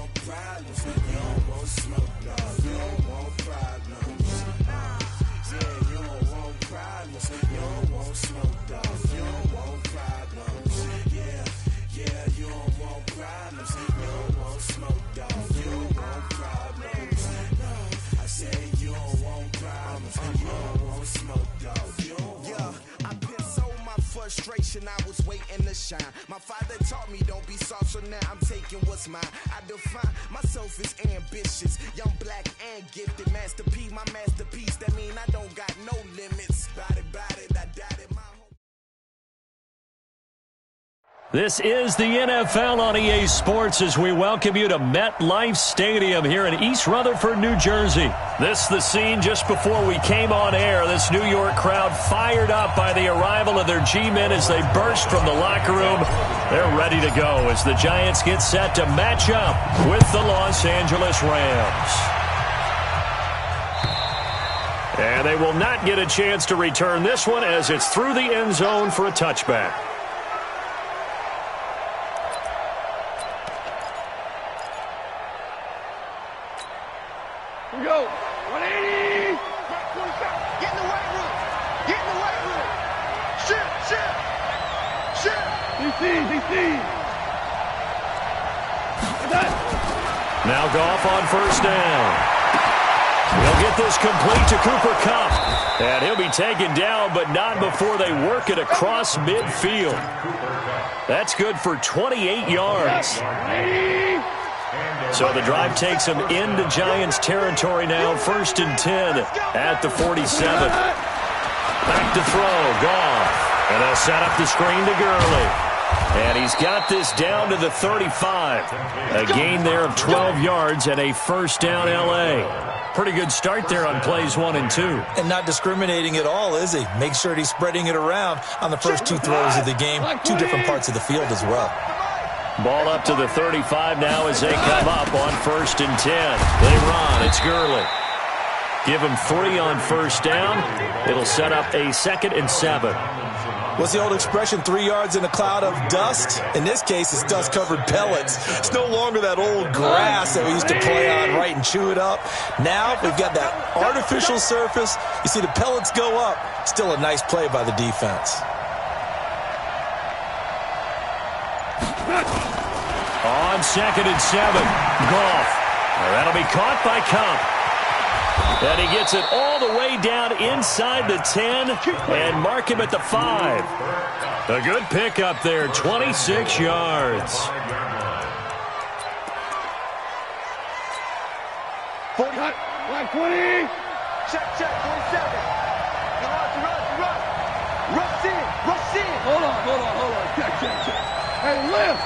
want problems. You don't want smoke, dog. You don't want problems. Yeah, you don't want problems. You don't want smoke, dog. You don't want problems. Yeah, you don't want problems. You don't want smoke, dog. You don't want problems. No, I said you don't want problems. You don't want smoke, dog. You don't want. I pissed so my frustration, I was waiting to shine. My father taught me don't be soft, so now I'm taking what's mine. I define myself as ambitious, young, black, and gifted. Master P, my masterpiece. That mean I don't got no limits. Bout it, I doubt it. This is the NFL on EA Sports as we welcome you to MetLife Stadium here in East Rutherford, New Jersey. This is the scene just before we came on air. This New York crowd fired up by the arrival of their G-men as they burst from the locker room. They're ready to go as the Giants get set to match up with the Los Angeles Rams. And they will not get a chance to return this one as it's through the end zone for a touchback. Here we go. 180. Get in the weight room. Get in the weight room. Shift. DC. Now Goff on first down. He'll get this complete to Cooper Kupp. And he'll be taken down, but not before they work it across midfield. That's good for 28 yards. So the drive takes him into Giants territory now. 1st and 10 at the 47. Back to throw. Goff. And they'll set up the screen to Gurley. And he's got this down to the 35. A gain there of 12 yards and a first down L.A. Pretty good start there on plays 1 and 2. And not discriminating at all, is he? Make sure he's spreading it around on the first 2 throws of the game. 2 different parts of the field as well. Ball up to the 35 now as they come up on 1st and 10. They run. It's Gurley. Give him 3 on first down. It'll set up a 2nd and 7. What's the old expression, 3 yards in a cloud of dust? In this case, it's dust-covered pellets. It's no longer that old grass that we used to play on, right, and chew it up. Now we've got that artificial surface. You see the pellets go up. Still a nice play by the defense. On 2nd and 7, Goff. That'll be caught by Kupp. And he gets it all the way down inside the 10 and mark him at the 5. A good pickup there, 26 yards. 40. Line 20. Check, 47. Run. Rush in. Hold on. Check. Hey, lift.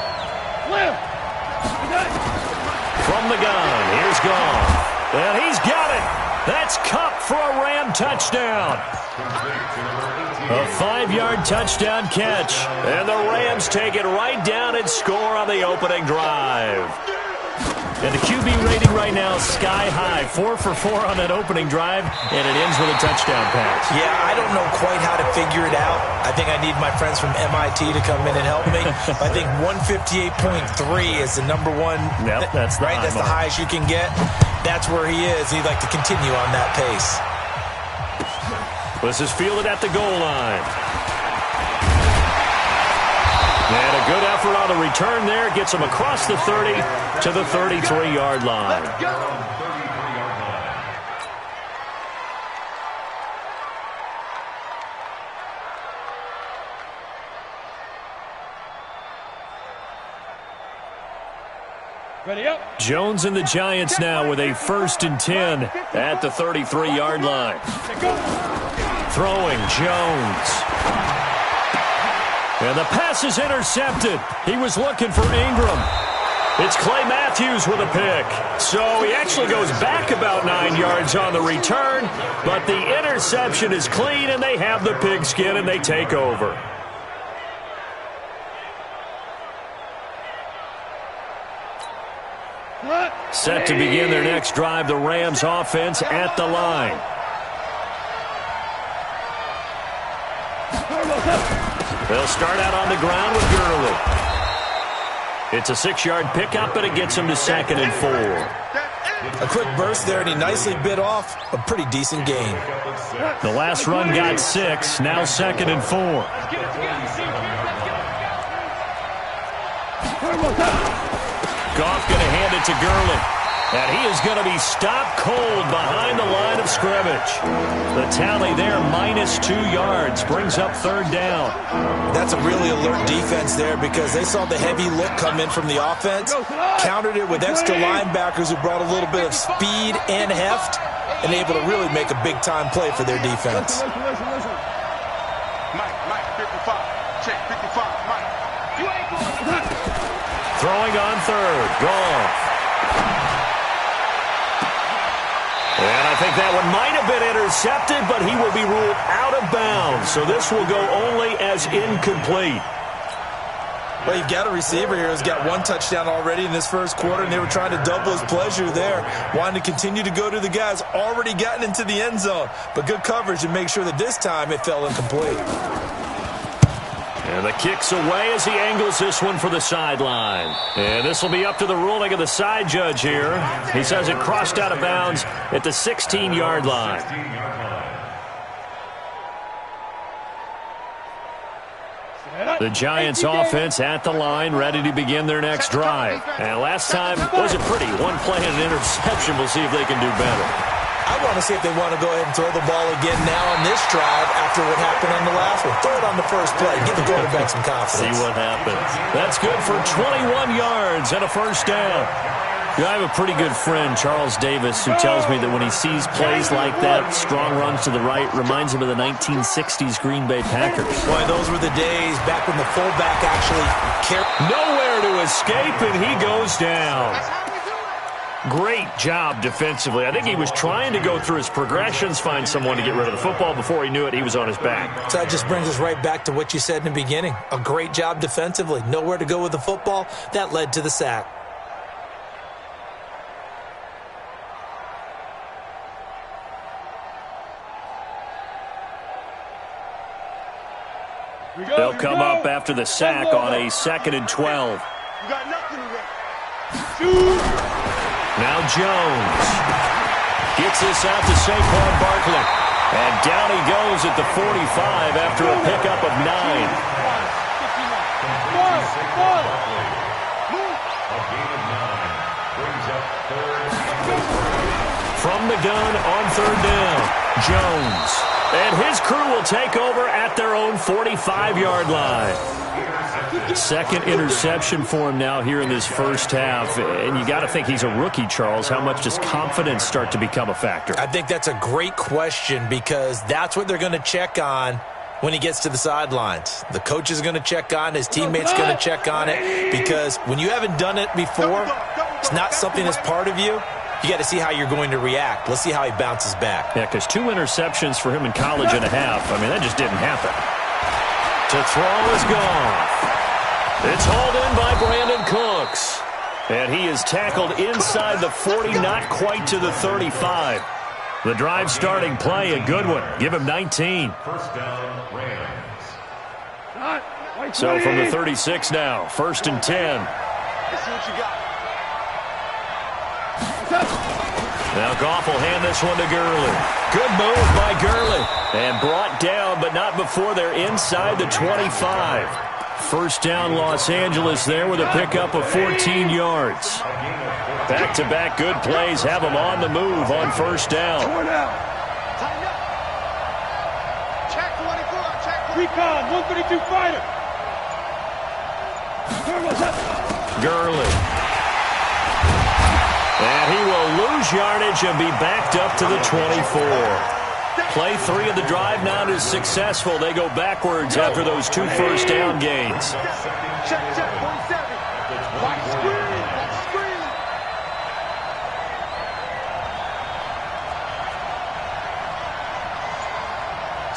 From the gun, here's Goff. And he's got it. That's Kupp for a Ram touchdown. A 5-yard touchdown catch. And the Rams take it right down and score on the opening drive. And the QB rating right now is sky high. 4 for 4 on that opening drive, and it ends with a touchdown pass. Yeah, I don't know quite how to figure it out. I think I need my friends from MIT to come in and help me. I think 158.3 is the number one. Yep, that's the right. That's the highest you can get. That's where he is. He'd like to continue on that pace. This is fielded at the goal line. And a good effort on the return there. Gets him across the 30 to the 33-yard line. Let's go. Ready up. Jones and the Giants now with a 1st and 10 at the 33-yard line. Throwing Jones. And the pass is intercepted. He was looking for Ingram. It's Clay Matthews with a pick. So he actually goes back about 9 yards on the return, but the interception is clean, and they have the pigskin, and they take over. Set to begin their next drive, the Rams offense at the line. They'll start out on the ground with Gurley. It's a 6-yard pickup, and it gets him to 2nd and 4. A quick burst there, and he nicely bit off a pretty decent gain. The last run got 6, now 2nd and 4. Goff going to hand it to Gurley. And he is going to be stopped cold behind the line of scrimmage. The tally there, -2 yards, brings up 3rd down. That's a really alert defense there because they saw the heavy look come in from the offense, countered it with extra linebackers who brought a little bit of speed and heft, and able to really make a big-time play for their defense. Mike, 55. Check 55, Mike. Throwing on 3rd, Goff. And I think that one might have been intercepted, but he will be ruled out of bounds. So this will go only as incomplete. Well, you've got a receiver here who's got 1 touchdown already in this first quarter, and they were trying to double his pleasure there, wanting to continue to go to the guys already gotten into the end zone. But good coverage to make sure that this time it fell incomplete. And the kick's away as he angles this one for the sideline. And this will be up to the ruling of the side judge here. He says it crossed out of bounds at the 16-yard line. The Giants offense at the line, ready to begin their next drive. And last time wasn't pretty. 1 play and an interception. We'll see if they can do better. I want to see if they want to go ahead and throw the ball again now on this drive after what happened on the last one. Throw it on the first play. Give the quarterback some confidence. See what happens. That's good for 21 yards and a 1st down. You know, I have a pretty good friend, Charles Davis, who tells me that when he sees plays like that, strong runs to the right, reminds him of the 1960s Green Bay Packers. Boy, those were the days back when the fullback actually carried. Nowhere to escape, and he goes down. Great job defensively. I think he was trying to go through his progressions, find someone to get rid of the football. Before he knew it, he was on his back. So that just brings us right back to what you said in the beginning. A great job defensively. Nowhere to go with the football. That led to the sack. They'll come up after the sack on a 2nd and 12. You got nothing to run. Now Jones gets this out to Saquon Barkley. And down he goes at the 45 after a pickup of 9. From the gun on 3rd down, Jones. And his crew will take over at their own 45-yard line. 2nd interception for him now here in this first half. And you got to think he's a rookie, Charles. How much does confidence start to become a factor? I think that's a great question because that's what they're going to check on when he gets to the sidelines. The coach is going to check on, his teammates going to check on it, because when you haven't done it before, it's not something that's part of you. You got to see how you're going to react. Let's see how he bounces back. Yeah, because 2 interceptions for him in college and a half. I mean, that just didn't happen. To throw is Goff. It's hauled in by Brandon Cooks. And he is tackled inside the 40, not quite to the 35. The drive starting play, a good one. Give him 19. First down, Rams. So from the 36 now, 1st and 10. Let's see what you got. Now Goff will hand this one to Gurley. Good move by Gurley. And brought down, but not before they're inside the 25. First down Los Angeles there with a pickup of 14 yards. Back-to-back good plays have them on the move on 1st down. Tighten up. Check 24. Check 24. Recon, 132 fighter. Gurley. And he will lose yardage and be backed up to the 24. Play 3 of the drive now is successful. They go backwards after those 2 first down gains. Check, 47. White screen.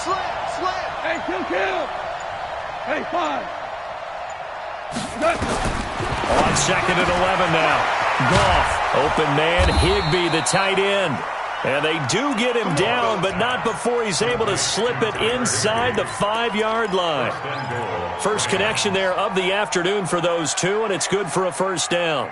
Slam. Hey, kill. Hey, 5. On 2nd and 11 now. Goff, open man, Higbee, the tight end. And they do get him down, but not before he's able to slip it inside the 5-yard line. First connection there of the afternoon for those two, and it's good for a first down.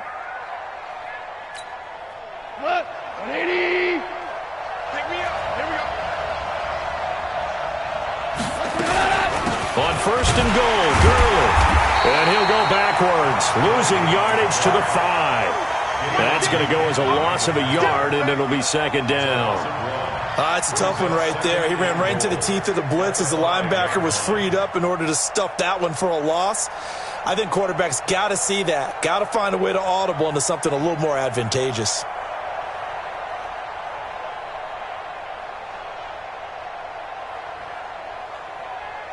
On first and goal, Gurley. And he'll go backwards, losing yardage to the 5. That's going to go as a loss of a yard, and it'll be second down. It's a tough one right there. He ran right into the teeth of the blitz as the linebacker was freed up in order to stuff that one for a loss. I think quarterbacks got to see that. Got to find a way to audible into something a little more advantageous.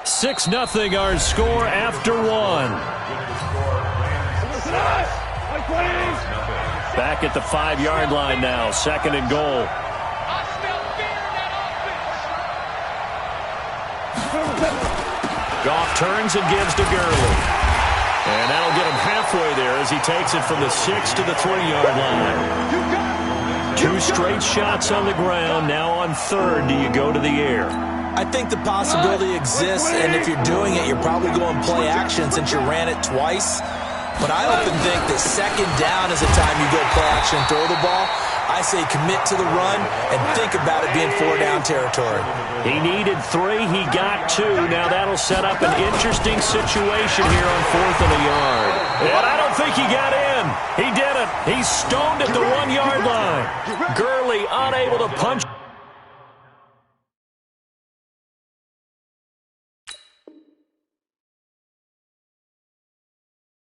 Six 0 our score after one. Back at the 5-yard line now, second and goal. Goff turns and gives to Gurley. And that'll get him halfway there as he takes it from the 6 to the 3-yard line. Two straight shots on the ground. Now on third, do you go to the air? I think the possibility exists, and if you're doing it, you're probably going play action since you ran it twice. But I often think that second down is the time you go play action and throw the ball. I say commit to the run and think about it being 4-down territory. He needed 3. He got 2. Now that'll set up an interesting situation here on 4th and a yard. And I don't think he got in. He didn't. He's stoned at the 1-yard line. Gurley unable to punch.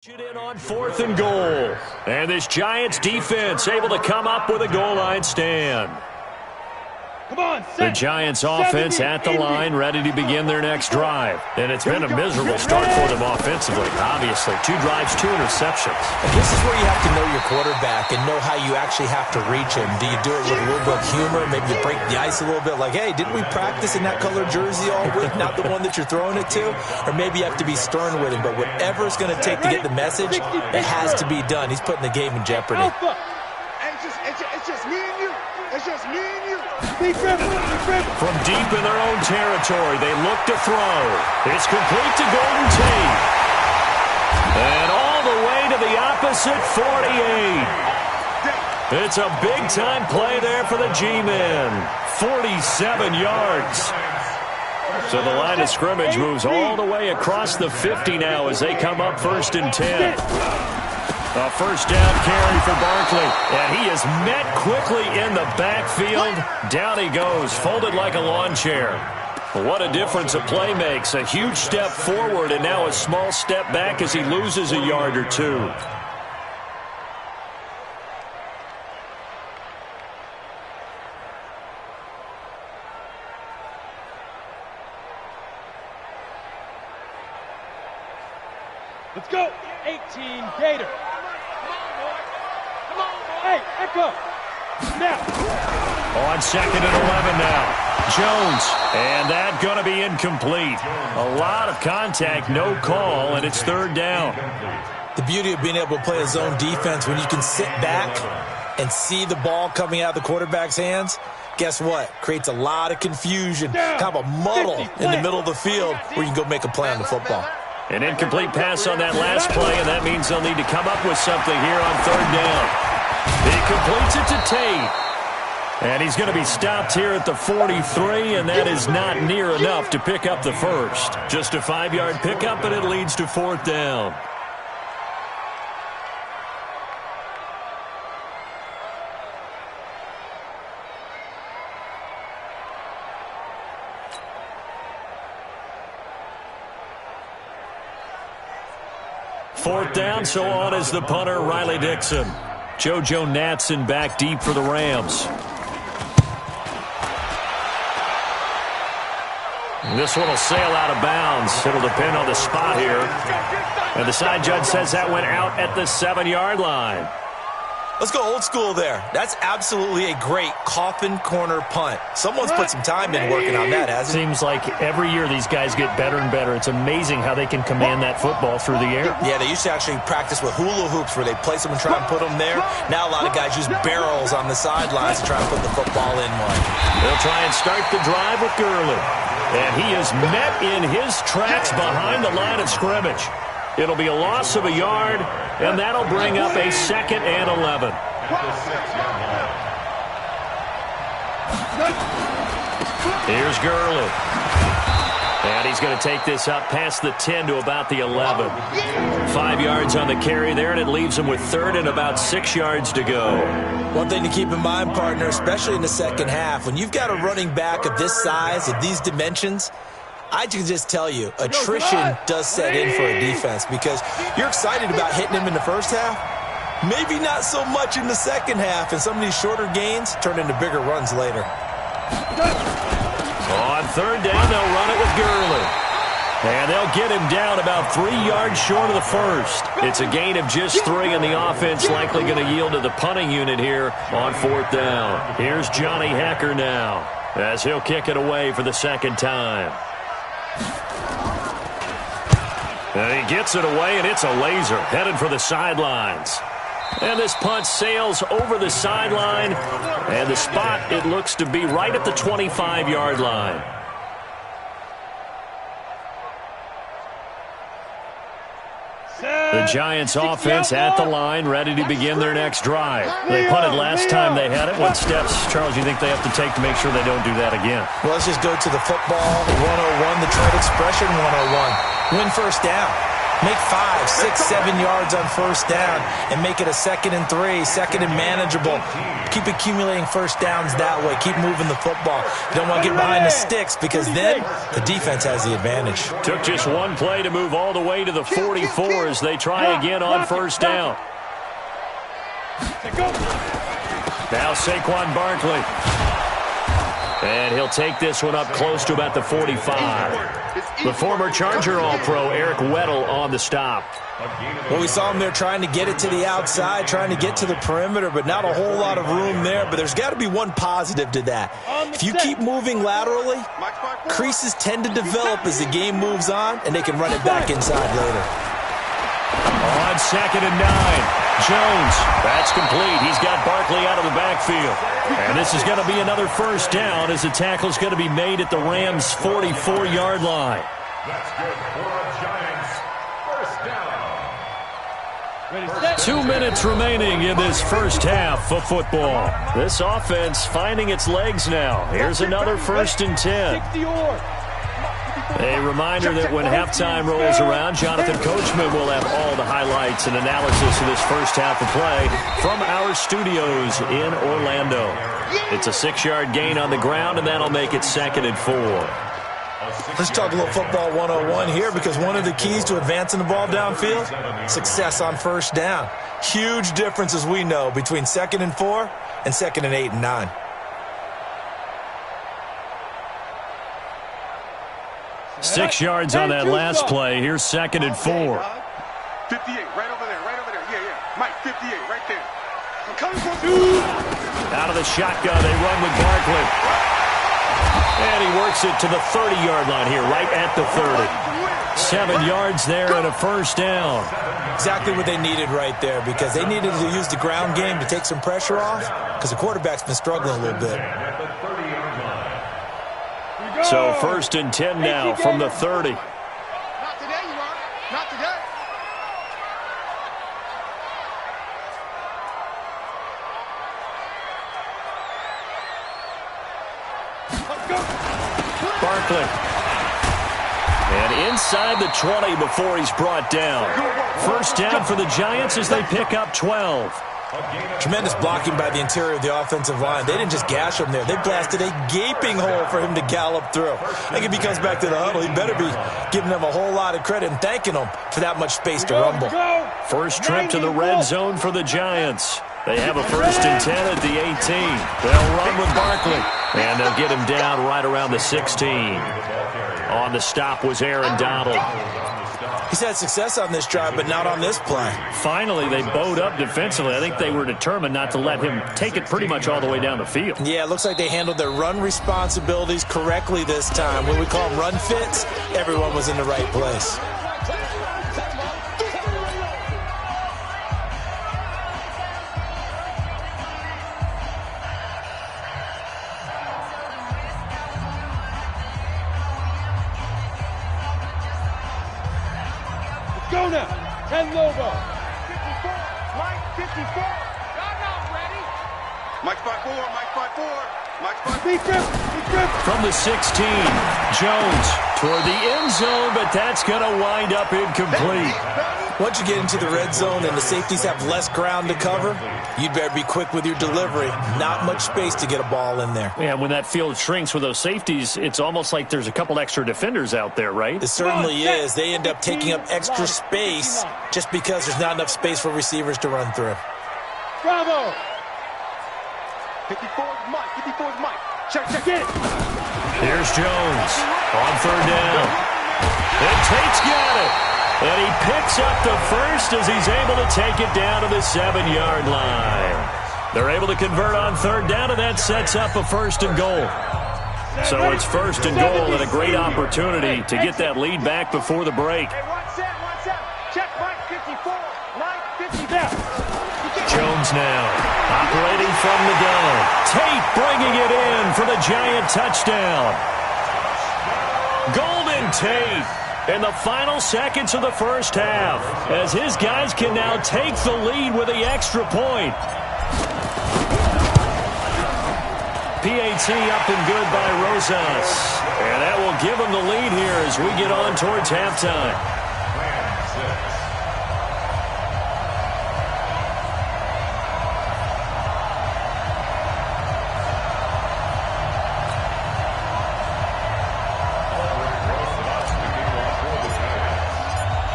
It in on 4th and goal. And this Giants defense able to come up with a goal line stand. Come on, the Giants offense at the line, ready to begin their next drive. And it's been a miserable start for them offensively, obviously. 2 drives, 2 interceptions. And this is where you have to know your quarterback and know how you actually have to reach him. Do you do it with a little bit of humor? Maybe you break the ice a little bit like, hey, didn't we practice in that colored jersey all week, not the one that you're throwing it to? Or maybe you have to be stern with him. But whatever it's going to take to get the message, it has to be done. He's putting the game in jeopardy. It's just me and you. It's just me and you. From deep in their own territory, they look to throw. It's complete to Golden Tate. And all the way to the opposite 48. It's a big-time play there for the G-men. 47 yards. So the line of scrimmage moves all the way across the 50 now as they come up 1st and 10. A first down carry for Barkley, and he is met quickly in the backfield. Down he goes, folded like a lawn chair. What a difference a play makes. A huge step forward and now a small step back as he loses a yard or 2. Let's go. 18 Gator. Hey, Echo. Now. On 2nd and 11 now. Jones. And that going to be incomplete. A lot of contact, no call, and it's 3rd down. The beauty of being able to play a zone defense when you can sit back and see the ball coming out of the quarterback's hands, guess what? Creates a lot of confusion, kind of a muddle in the middle of the field where you can go make a play on the football. An incomplete pass on that last play, and that means they'll need to come up with something here on 3rd down. He completes it to Tate. And he's going to be stopped here at the 43, and that is not near enough to pick up the first. Just a 5-yard pickup, and it leads to 4th down. Fourth down, so on is the punter, Riley Dixon. JoJo Natson back deep for the Rams. This one will sail out of bounds. It'll depend on the spot here. And the side judge says that went out at the 7-yard line. Let's go old school there. That's absolutely a great coffin corner punt. Someone's put some time in working on that, hasn't it? Seems like every year these guys get better and better. It's amazing how they can command that football through the air. Yeah, they used to actually practice with hula hoops where they place them and try and put them there. Now a lot of guys use barrels on the sidelines to try and put the football in one. They'll try and start the drive with Gurley. And he is met in his tracks behind the line of scrimmage. It'll be a loss of a yard, and that'll bring up a 2nd and 11. Here's Gurley. And he's going to take this up past the 10 to about the 11. 5 yards on the carry there, and it leaves him with 3rd and about 6 yards to go. One thing to keep in mind, partner, especially in the second half, when you've got a running back of this size, of these dimensions, I can just tell you, attrition does set in for a defense because you're excited about hitting him in the first half. Maybe not so much in the second half, and some of these shorter gains turn into bigger runs later. On 3rd down, they'll run it with Gurley. And they'll get him down about 3 yards short of the first. It's a gain of just 3, and the offense likely going to yield to the punting unit here on 4th down. Here's Johnny Hecker now as he'll kick it away for the 2nd time. And he gets it away, and it's a laser headed for the sidelines. And this punt sails over the sideline, and the spot, it looks to be right at the 25-yard line. The Giants offense at the line, ready to begin their next drive. They punted last time they had it. What steps, Charles, you think they have to take to make sure they don't do that again? Well, let's just go to the football 101, the trade expression 101. Win first down. Make 5, 6, 7 yards on first down and make it a 2nd and 3, 2nd and manageable. Keep accumulating first downs that way. Keep moving the football. You don't want to get behind the sticks because then the defense has the advantage. Took just one play to move all the way to the 44 as they try again on first down. Now Saquon Barkley. And he'll take this one up close to about the 45. The former Charger All-Pro Eric Weddle on the stop. Well, we saw him there trying to get it to the outside, trying to get to the perimeter, but not a whole lot of room there. But there's got to be one positive to that. If you keep moving laterally, creases tend to develop as the game moves on, and they can run it back inside later. On 2nd and 9. Jones, that's complete. He's got Barkley out of the backfield. And this is going to be another first down as the tackle's going to be made at the Rams' 44-yard line. That's good for the Giants. First down. 2 minutes remaining in this first half of football. This offense finding its legs now. Here's another 1st and 10. A reminder that when halftime rolls around, Jonathan Coachman will have all the highlights and analysis of this first half of play from our studios in Orlando. It's a 6-yard gain on the ground, and that'll make it 2nd and 4. Let's talk a little football 101 here because one of the keys to advancing the ball downfield, success on first down. Huge difference, as we know, between 2nd and 4 and 2nd and 8 and 9. Six yards on that last play. Here's 2nd and 4. 58, right over there, right over there. Yeah. Mike, 58, right there. I'm coming for you. Out of the shotgun, they run with Barkley. And he works it to the 30-yard line here, right at the 30. 7 yards there and a first down. Exactly what they needed right there because they needed to use the ground game to take some pressure off because the quarterback's been struggling a little bit. So 1st and 10 now from the 30. Not today, you are. Not today. Let's go. Barkley. And inside the 20 before he's brought down. First down for the Giants as they pick up 12. Tremendous blocking by the interior of the offensive line. They didn't just gash him there. They blasted a gaping hole for him to gallop through. I think if he comes back to the huddle, he better be giving them a whole lot of credit and thanking them for that much space to rumble. First trip to the red zone for the Giants. They have a 1st and 10 at the 18. They'll run with Barkley. And they'll get him down right around the 16. On the stop was Aaron Donald. He's had success on this drive, but not on this play. Finally, they bowed up defensively. I think they were determined not to let him take it pretty much all the way down the field. Yeah, it looks like they handled their run responsibilities correctly this time. When we call them run fits, everyone was in the right place. Go now. 10 logo. 54. Mike, 54. I'm not ready. Mike 5-4. Mike 5-4. Mike 5-4. From the 16, Jones toward the end zone, but that's going to wind up incomplete. Once you get into the red zone and the safeties have less ground to cover, you'd better be quick with your delivery. Not much space to get a ball in there. Yeah, when that field shrinks with those safeties, it's almost like there's a couple extra defenders out there, right? It certainly is. They end up taking up extra space just because there's not enough space for receivers to run through. Bravo. 54's Mike. 54's Mike. Check it. Here's Jones on third down. And Tate's got it. And he picks up the first as he's able to take it down to the 7-yard line. They're able to convert on third down, and that sets up a first and goal. So it's first and goal and a great opportunity to get that lead back before the break. Hey, watch out. Check Mike 54. Mike 54. Jones now operating from the gun. Tate bringing it in for the Giant touchdown. Golden Tate in the final seconds of the first half as his guys can now take the lead with the extra point. PAT up and good by Rosas. And that will give him the lead here as we get on towards halftime.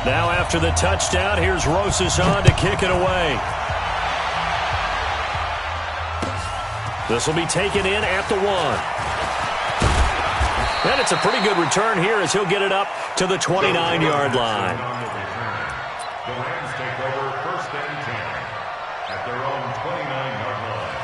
Now after the touchdown, here's Rosas on to kick it away. This will be taken in at the 1. And it's a pretty good return here as he'll get it up to the 29-yard line. The Rams take over first and 10 at their own 29-yard line.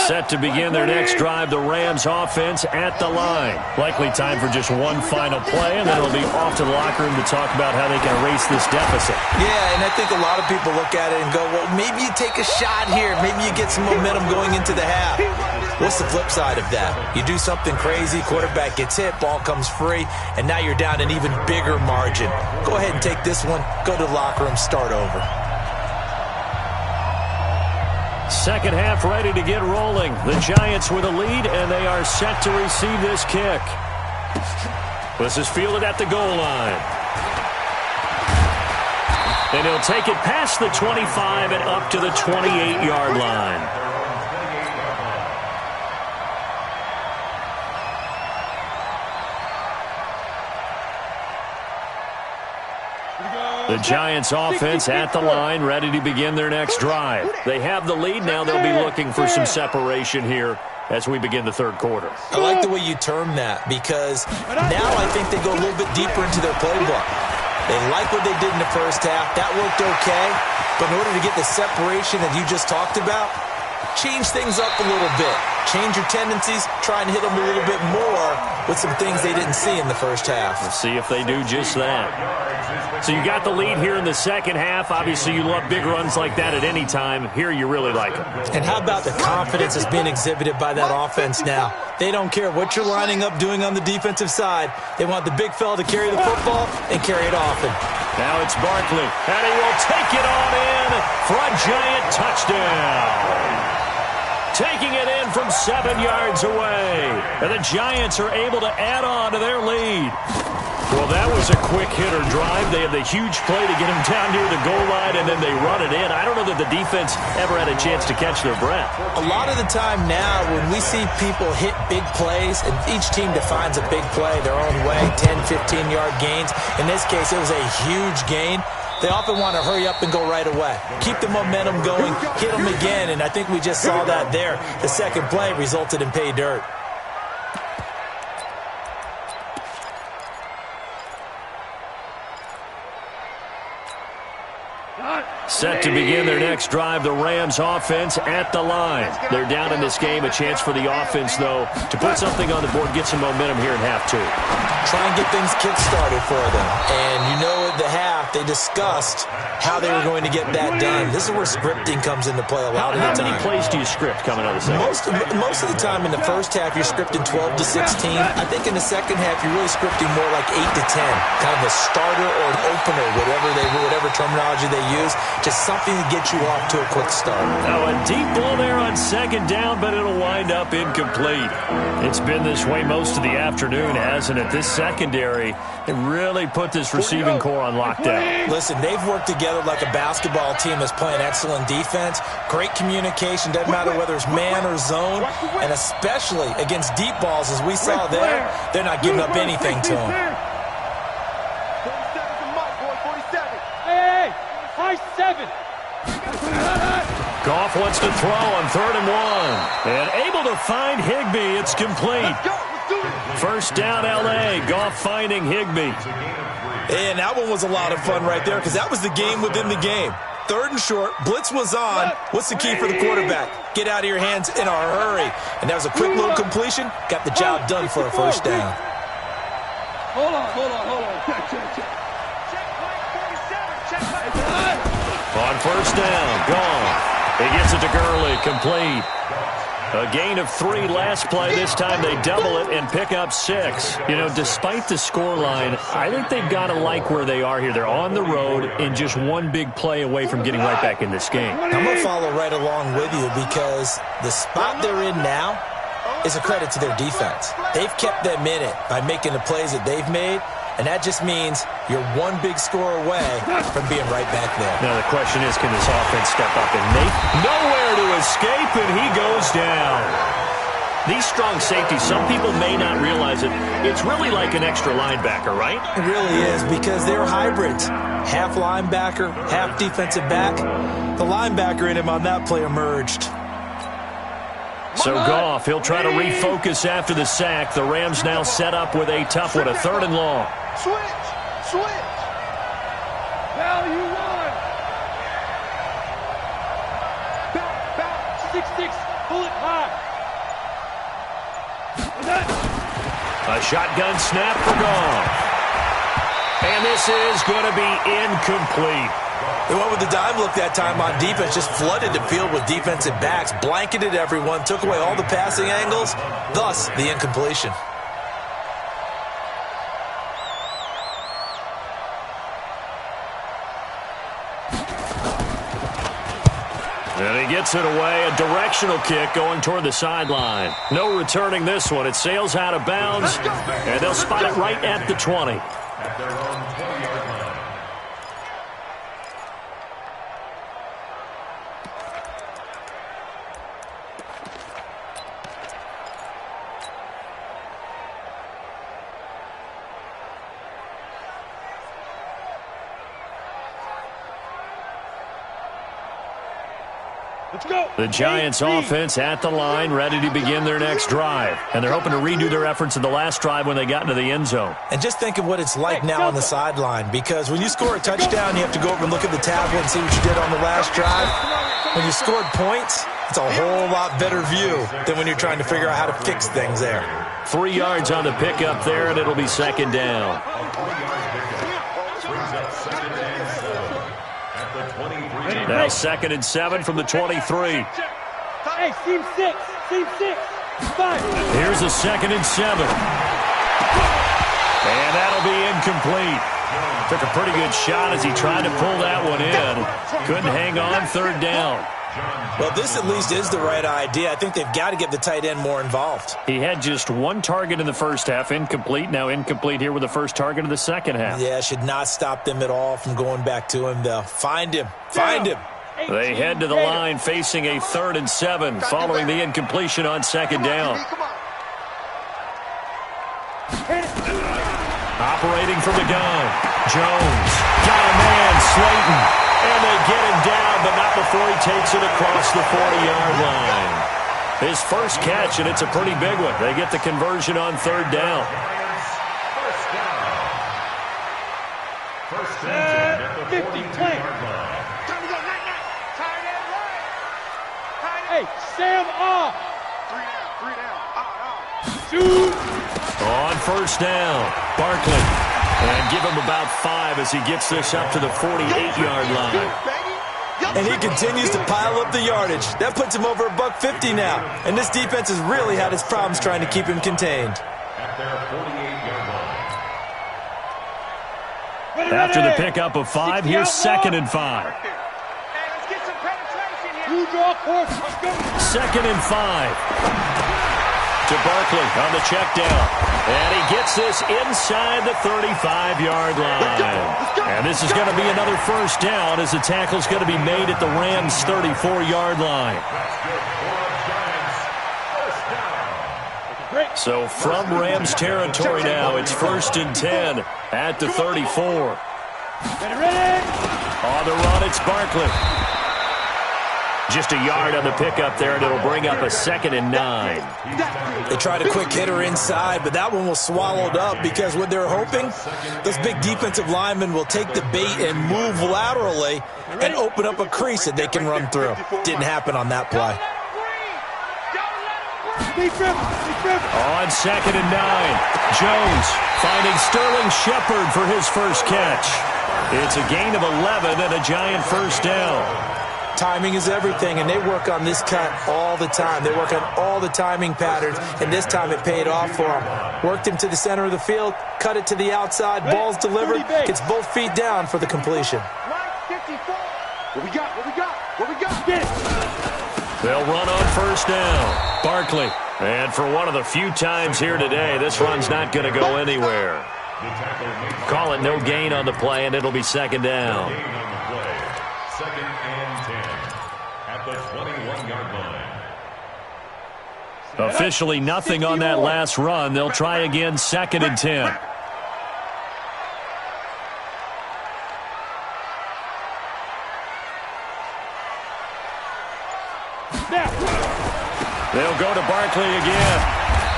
Set to begin their next drive, the Rams offense at the line. Likely time for just one final play, and then it'll be off to the locker room to talk about how they can erase this deficit. Yeah, and I think a lot of people look at it and go, well, maybe you take a shot here. Maybe you get some momentum going into the half. What's the flip side of that? You do something crazy, quarterback gets hit, ball comes free, and now you're down an even bigger margin. Go ahead and take this one, go to the locker room, start over. Second half ready to get rolling. The Giants with a lead, and they are set to receive this kick. This is fielded at the goal line. And he'll take it past the 25 and up to the 28-yard line. The Giants offense at the line, ready to begin their next drive. They have the lead. Now they'll be looking for some separation here as we begin the third quarter. I like the way you term that because now I think they go a little bit deeper into their playbook. They like what they did in the first half. That worked okay. But in order to get the separation that you just talked about, change things up a little bit. Change your tendencies, try and hit them a little bit more with some things they didn't see in the first half. Let's see if they do just that. So you got the lead here in the second half. Obviously, you love big runs like that at any time. Here, you really like them. And how about the confidence that's being exhibited by that offense now? They don't care what you're lining up doing on the defensive side. They want the big fella to carry the football and carry it often. Now it's Barkley, and he will take it on in for a Giant touchdown. Taking it in from 7 yards away. And the Giants are able to add on to their lead. Well, that was a quick hitter drive. They had the huge play to get him down near the goal line, and then they run it in. I don't know that the defense ever had a chance to catch their breath. A lot of the time now when we see people hit big plays, and each team defines a big play their own way, 10, 15-yard gains. In this case, it was a huge gain. They often want to hurry up and go right away. Keep the momentum going, hit them again, and I think we just saw that there. The second play resulted in pay dirt. Set to begin their next drive, the Rams offense at the line. They're down in this game. A chance for the offense, though, to put something on the board, get some momentum here in half two. Try and get things kick-started for them. And you know at the half, they discussed how they were going to get that done. This is where scripting comes into play a lot of the time. How many plays do you script coming out of the second? Most of the time in the first half, you're scripting 12 to 16. I think in the second half, you're really scripting more like 8 to 10. Kind of a starter or an opener, whatever terminology they use. Just something to get you off to a quick start. Now a deep ball there on second down, but it'll wind up incomplete. It's been this way most of the afternoon, hasn't it? This secondary, it really put this receiving core on lockdown. Listen, they've worked together like a basketball team that's playing excellent defense. Great communication, doesn't matter whether it's man or zone, and especially against deep balls, as we saw there, they're not giving up anything to them. 47's a mic, boy, 47. Hey, high 7. Goff wants to throw on 3rd and 1. And able to find Higbee. It's complete. Let's do it. First down, L.A. Goff finding Higbee. And that one was a lot of fun right there because that was the game within the game. 3rd and short, blitz was on. What's the key for the quarterback? Get out of your hands in a hurry. And that was a quick little completion. Got the job done for a first down. Hold on. Check. Check mic 47. Check mic. On first down, Goff. He gets it to Gurley, complete. A gain of 3 last play. This time they double it and pick up 6. You know, despite the scoreline, I think they've got to like where they are here. They're on the road and just one big play away from getting right back in this game. I'm going to follow right along with you because the spot they're in now is a credit to their defense. They've kept them in it by making the plays that they've made, and that just means you're one big score away from being right back there. Now the question is, can this offense step up and make nowhere to escape, and he goes down. These strong safeties, some people may not realize it. It's really like an extra linebacker, right? It really is because they're hybrids. Half linebacker, half defensive back. The linebacker in him on that play emerged. So Goff, he'll try to refocus after the sack. The Rams now set up with a tough one, a 3rd and long. Switch. Value 1. Back. 6-6. Pull it high. A shotgun snap for Goff. And this is going to be incomplete. They went with the dime look that time on defense, just flooded the field with defensive backs, blanketed everyone, took away all the passing angles, thus the incompletion. And he gets it away, a directional kick going toward the sideline. No returning this one. It sails out of bounds, and they'll spot it right at the 20. At their own 20-yard line. Let's go. The Giants offense at the line, ready to begin their next drive. And they're hoping to redo their efforts in the last drive when they got into the end zone. And just think of what it's like now on the sideline, because when you score a touchdown, you have to go over and look at the tablet and see what you did on the last drive. When you scored points, it's a whole lot better view than when you're trying to figure out how to fix things there. 3 yards on the pickup there, and it'll be second down. Now 2nd and 7 from the 23. Hey, seam 6. 5. Here's a 2nd and 7. And that'll be incomplete. Took a pretty good shot as he tried to pull that one in. Couldn't hang on, 3rd down. Well, this at least is the right idea. I think they've got to get the tight end more involved. He had just 1 target in the first half, incomplete. Now incomplete here with the first target of the second half. Yeah, should not stop them at all from going back to him, though. Find him. Find him. They head to the line facing a 3rd and 7 following the incompletion on 2nd down. Operating from the gun. Jones. Got a man, Slayton. And they get him down, but not before he takes it across the 40-yard line. His first catch, and it's a pretty big one. They get the conversion on 3rd down. First down at the 42-yard line. Hey, Sam off. 3 down. Shoot. On first down, Barkley. And give him about 5 as he gets this up to the 48-yard line. And he continues to pile up the yardage. That puts him over $150 now. And this defense has really had its problems trying to keep him contained. At their 48-yard line. After the pickup of 5, here's 2nd and 5. Let's get some penetration here. You draw course. Let's go. 2nd and 5. To Barkley on the check down. And he gets this inside the 35-yard line. And this is going to be another first down as the tackle's going to be made at the Rams' 34-yard line. So from Rams territory now, it's 1st and 10 at the 34. Ready? On the run, it's Barkley. Just a yard on the pickup there, and it'll bring up a 2nd and 9. They tried a quick hitter inside, but that one was swallowed up because what they're hoping, those big defensive linemen will take the bait and move laterally and open up a crease that they can run through. Didn't happen on that play. On 2nd and 9, Jones finding Sterling Shepard for his first catch. It's a gain of 11 and a giant first down. Timing is everything, and they work on this cut all the time. They work on all the timing patterns, and this time it paid off for them. Worked him to the center of the field, cut it to the outside, ball's delivered, gets both feet down for the completion. Line 54. What we got? Get it. They'll run on first down. Barkley. And for one of the few times here today, this run's not going to go anywhere. Call it no gain on the play, and it'll be 2nd down. Second and 10 at the 21-yard line. Officially nothing on that last run. They'll try again 2nd and 10. They'll go to Barkley again.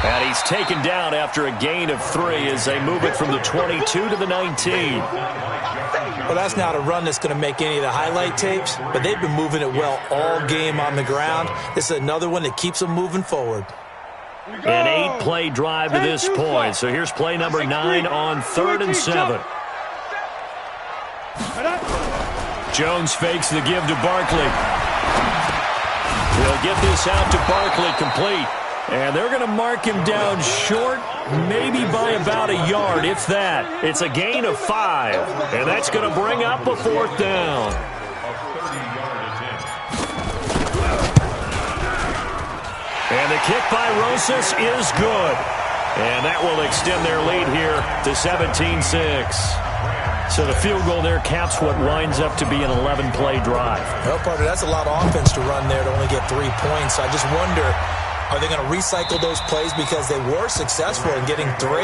And he's taken down after a gain of 3 as they move it from the 22 to the 19. Well, that's not a run that's going to make any of the highlight tapes, but they've been moving it well all game on the ground. This is another one that keeps them moving forward. An 8-play drive to this point. So here's play number 9 on 3rd and 7. Jones fakes the give to Barkley. He'll get this out to Barkley complete. And they're going to mark him down short, maybe by about a yard, if that. It's a gain of 5, and that's going to bring up a 4th down. And the kick by Rosas is good. And that will extend their lead here to 17-6. So the field goal there caps what winds up to be an 11-play drive. Well, partner, that's a lot of offense to run there to only get 3 points. I just wonder, are they going to recycle those plays because they were successful in getting 3?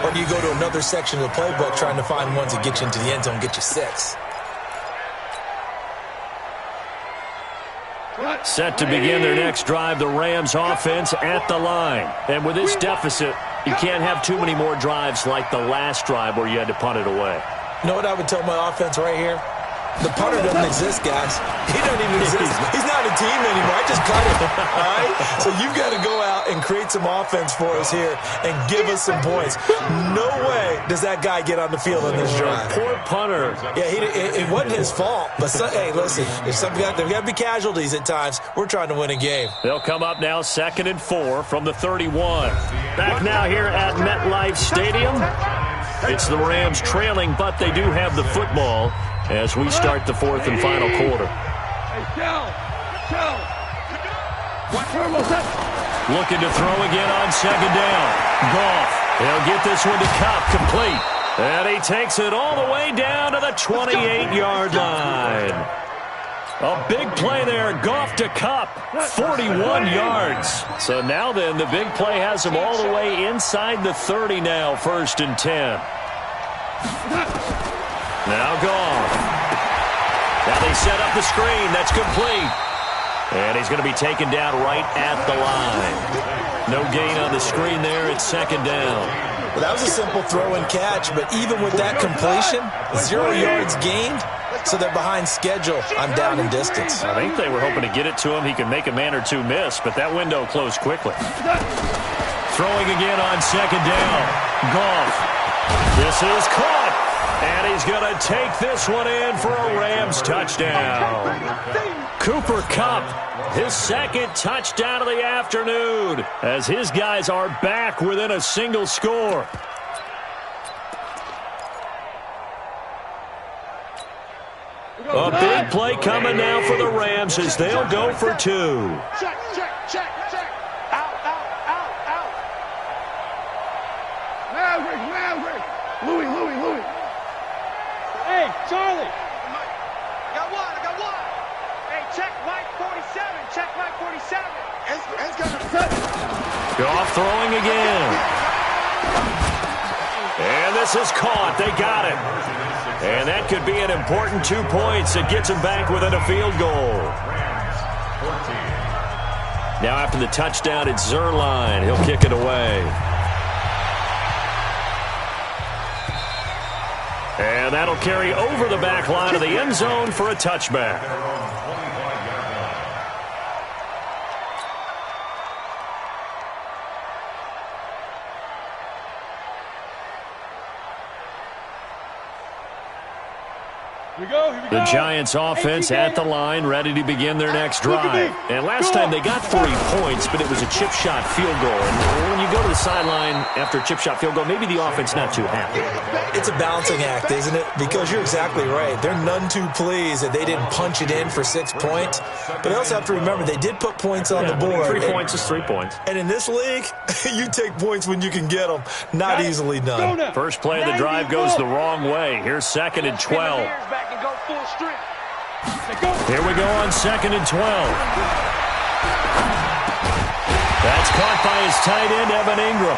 Or do you go to another section of the playbook trying to find ones that get you into the end zone and get you 6? Set to begin their next drive, the Rams offense at the line. And with this deficit, you can't have too many more drives like the last drive where you had to punt it away. You know what I would tell my offense right here? The punter doesn't exist, guys. He doesn't even exist. He's not a team anymore. I just cut him, all right? So you've got to go out and create some offense for us here and give us some points. No way does that guy get on the field on this drive. Poor punter. Yeah, it wasn't his fault. But, hey, listen, there's got to be casualties at times. We're trying to win a game. They'll come up now 2nd and 4 from the 31. Back now here at MetLife Stadium. It's the Rams trailing, but they do have the football as we start the 4th and final quarter. Looking to throw again on 2nd down. Goff. He'll get this one to Kupp, complete. And he takes it all the way down to the 28-yard line. A big play there. Goff to Kupp, 41 yards. So now then, the big play has him all the way inside the 30 now, 1st and 10. Now Goff. Now they set up the screen. That's complete. And he's going to be taken down right at the line. No gain on the screen there. It's 2nd down. Well, that was a simple throw and catch, but even with that completion, 0 yards gained, so they're behind schedule on down and distance. I think they were hoping to get it to him. He could make a man or two miss, but that window closed quickly. Throwing again on second down. Goff. This is caught. And he's going to take this one in for a Rams touchdown. Cooper Kupp, his second touchdown of the afternoon, as his guys are back within a single score. A big play coming now for the Rams as they'll go for two. Check, check, check, check. Out, out, out, out. Maverick. Louis. Hey, Charlie. I got one. Hey, check Mike 47. Check Mike 47. It's got a Goff throwing again. And this is caught. They got it. And that could be an important 2 points. It gets them back within a field goal. Now after the touchdown, it's Zerline. He'll kick it away. And that'll carry over the back line of the end zone for a touchback. The Giants offense at the line, ready to begin their next drive. And last time they got 3 points, but it was a chip shot field goal. And when you go to the sideline after a chip shot field goal, maybe the offense not too happy. It's a balancing act, isn't it? Because you're exactly right. They're none too pleased that they didn't punch it in for 6 points. But they also have to remember they did put points on the board. 3 points is 3 points. And in this league, you take points when you can get them. Not easily done. First play of the drive goes the wrong way. Here's 2nd and 12. Here we go on 2nd and 12. That's caught by his tight end, Evan Ingram.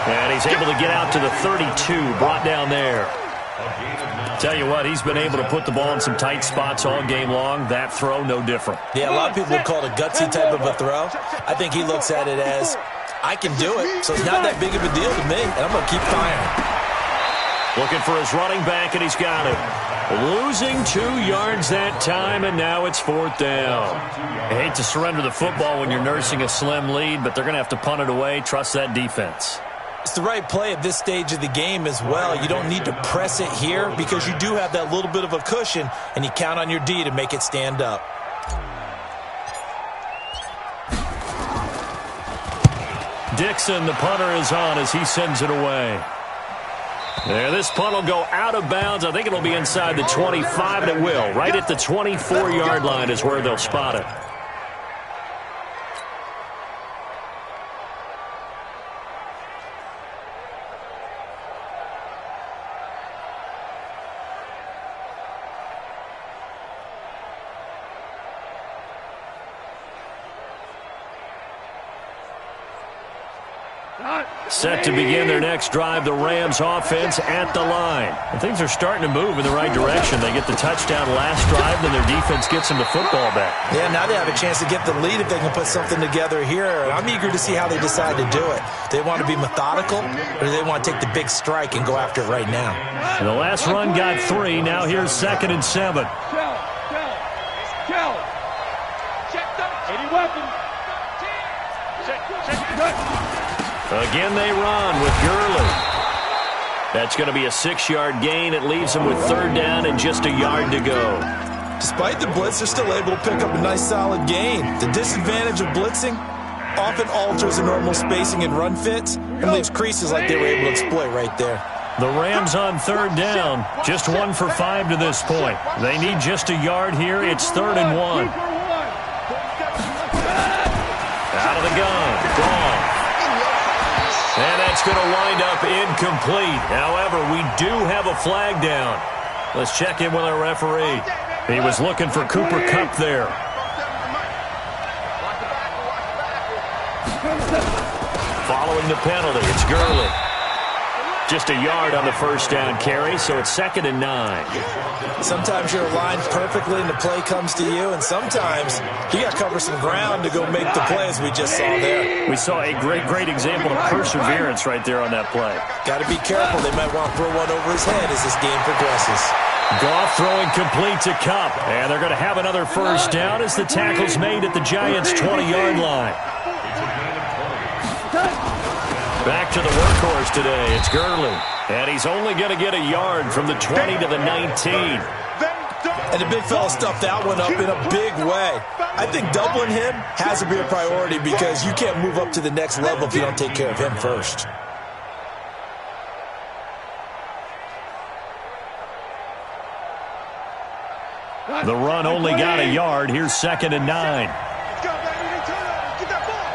And he's able to get out to the 32, brought down there. Tell you what, he's been able to put the ball in some tight spots all game long. That throw, no different. Yeah, a lot of people would call it a gutsy type of a throw. I think he looks at it as, I can do it, so it's not that big of a deal to me, and I'm going to keep firing. Looking for his running back, and he's got it. Losing 2 yards that time, and now it's 4th down. I hate to surrender the football when you're nursing a slim lead, but they're going to have to punt it away. Trust that defense. It's the right play at this stage of the game as well. You don't need to press it here because you do have that little bit of a cushion, and you count on your D to make it stand up. Dixon, the punter, is on as he sends it away. There, this punt will go out of bounds. I think it'll be inside the 25, and it will. Right at the 24-yard line is where they'll spot it. Set to begin their next drive, the Rams offense at the line. And things are starting to move in the right direction. They get the touchdown last drive, then their defense gets them the football back. Yeah, now they have a chance to get the lead if they can put something together here. And I'm eager to see how they decide to do it. Do they want to be methodical, or do they want to take the big strike and go after it right now? And the last run got 3. Now here's 2nd and 7. Check any weapon. Check. Again they run with Gurley. That's going to be a 6-yard gain. It leaves them with 3rd down and just a yard to go. Despite the blitz, they're still able to pick up a nice solid gain. The disadvantage of blitzing often alters the normal spacing and run fits and leaves creases like they were able to exploit right there. The Rams on 3rd down, just 1 for 5 to this point. They need just a yard here. It's 3rd and 1. Out of the gun. Gone. And that's going to wind up incomplete. However, we do have a flag down. Let's check in with our referee. He was looking for Cooper Kupp there. Following the penalty, it's Gurley. Just a yard on the 1st down carry, so it's 2nd and 9. Sometimes you're aligned perfectly and the play comes to you, and sometimes you got to cover some ground to go make the play, as we just saw there. We saw a great example of perseverance right there on that play. Got to be careful. They might want to throw one over his head as this game progresses. Goff throwing complete to Kupp. And they're going to have another first down as the tackle's made at the Giants' 20-yard line. Back to the workhorse today. It's Gurley. And he's only going to get a yard from the 20 to the 19. And the big fella stuffed that one up in a big way. I think doubling him has to be a priority because you can't move up to the next level if you don't take care of him first. The run only got a yard. Here's 2nd and 9. Let's go, baby. Turn over. Get that ball.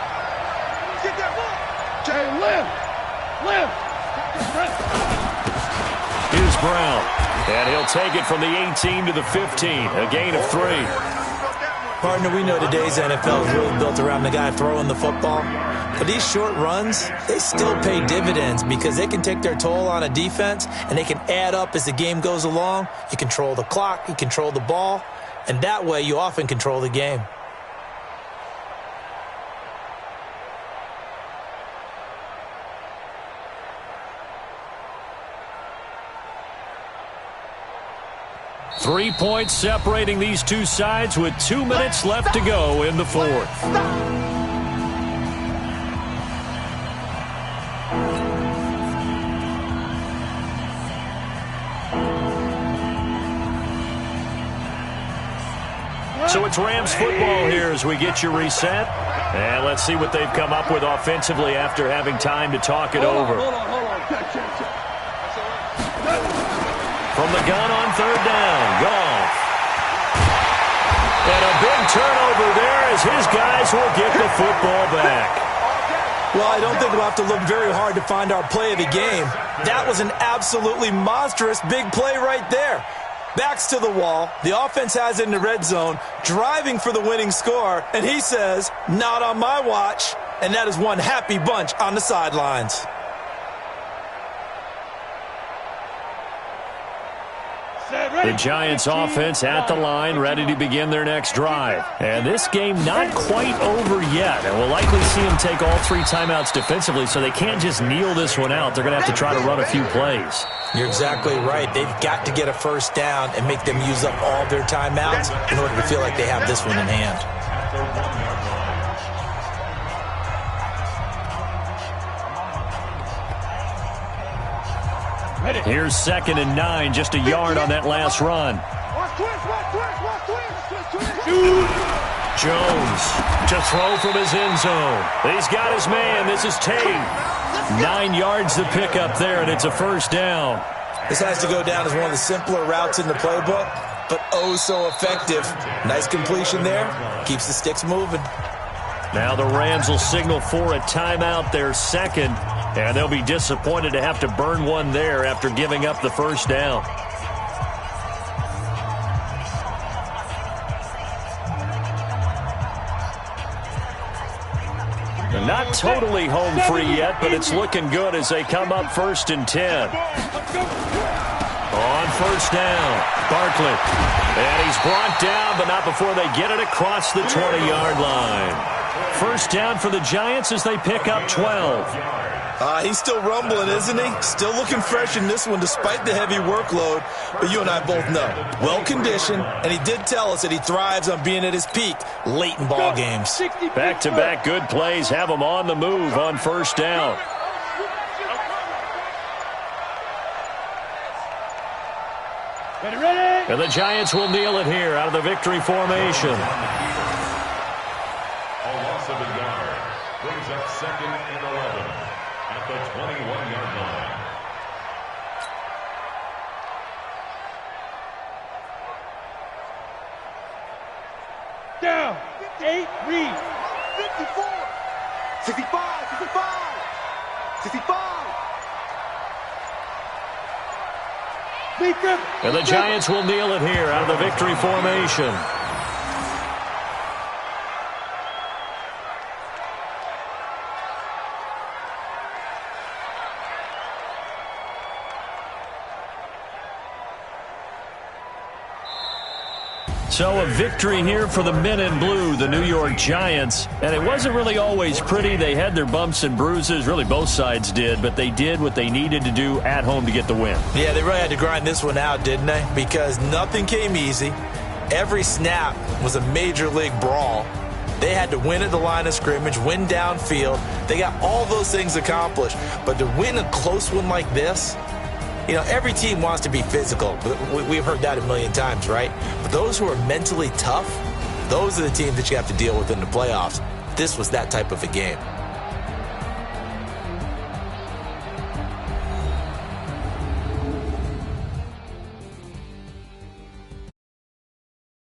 Get that ball. Jay, live. Here's Brown. And he'll take it from the 18 to the 15. A gain of 3. Partner, we know today's NFL is really built around the guy throwing the football. But these short runs, they still pay dividends because they can take their toll on a defense and they can add up as the game goes along. You control the clock, you control the ball, and that way you often control the game. Three points separating these two sides with 2 minutes left to go in the fourth. So it's Rams football here as we get you reset. And let's see what they've come up with offensively after having time to talk it over. Hold on. From the gun on 3rd down, Goff. And a big turnover there as his guys will get the football back. Well, I don't think we'll have to look very hard to find our play of the game. That was an absolutely monstrous big play right there. Backs to the wall. The offense has it in the red zone, driving for the winning score. And he says, not on my watch. And that is one happy bunch on the sidelines. The Giants offense at the line, ready to begin their next drive. And this game not quite over yet. And we'll likely see them take all 3 timeouts defensively, so they can't just kneel this one out. They're going to have to try to run a few plays. You're exactly right. They've got to get a first down and make them use up all their timeouts in order to feel like they have this one in hand. Here's 2nd and 9, just a yard on that last run. Jones to throw from his end zone. He's got his man. This is Tate. 9 yards to pick up there, and it's a first down. This has to go down as one of the simpler routes in the playbook, but oh so effective. Nice completion there. Keeps the sticks moving. Now the Rams will signal for a timeout, their second, and they'll be disappointed to have to burn one there after giving up the first down. They're not totally home free yet, but it's looking good as they come up 1st and 10. On first down, Barkley. And he's brought down, but not before they get it across the 20-yard line. First down for the Giants as they pick up 12. He's still rumbling, isn't he? Still looking fresh in this one despite the heavy workload. But you and I both know, well-conditioned, and he did tell us that he thrives on being at his peak late in ball games. Back-to-back good plays have him on the move on first down. Ready? And the Giants will kneel it here out of the victory formation. A loss of a yard brings up 2nd and 11 at the 21-yard line. Down. 8, read. 54. 65. 65. 65. Beat them. And the Giants will kneel it here out of the victory formation. So a victory here for the men in blue, the New York Giants. And it wasn't really always pretty. They had their bumps and bruises. Really, both sides did. But they did what they needed to do at home to get the win. Yeah, they really had to grind this one out, didn't they? Because nothing came easy. Every snap was a major league brawl. They had to win at the line of scrimmage, win downfield. They got all those things accomplished. But to win a close one like this, you know, every team wants to be physical. We've heard that a million times, right? But those who are mentally tough, those are the teams that you have to deal with in the playoffs. This was that type of a game.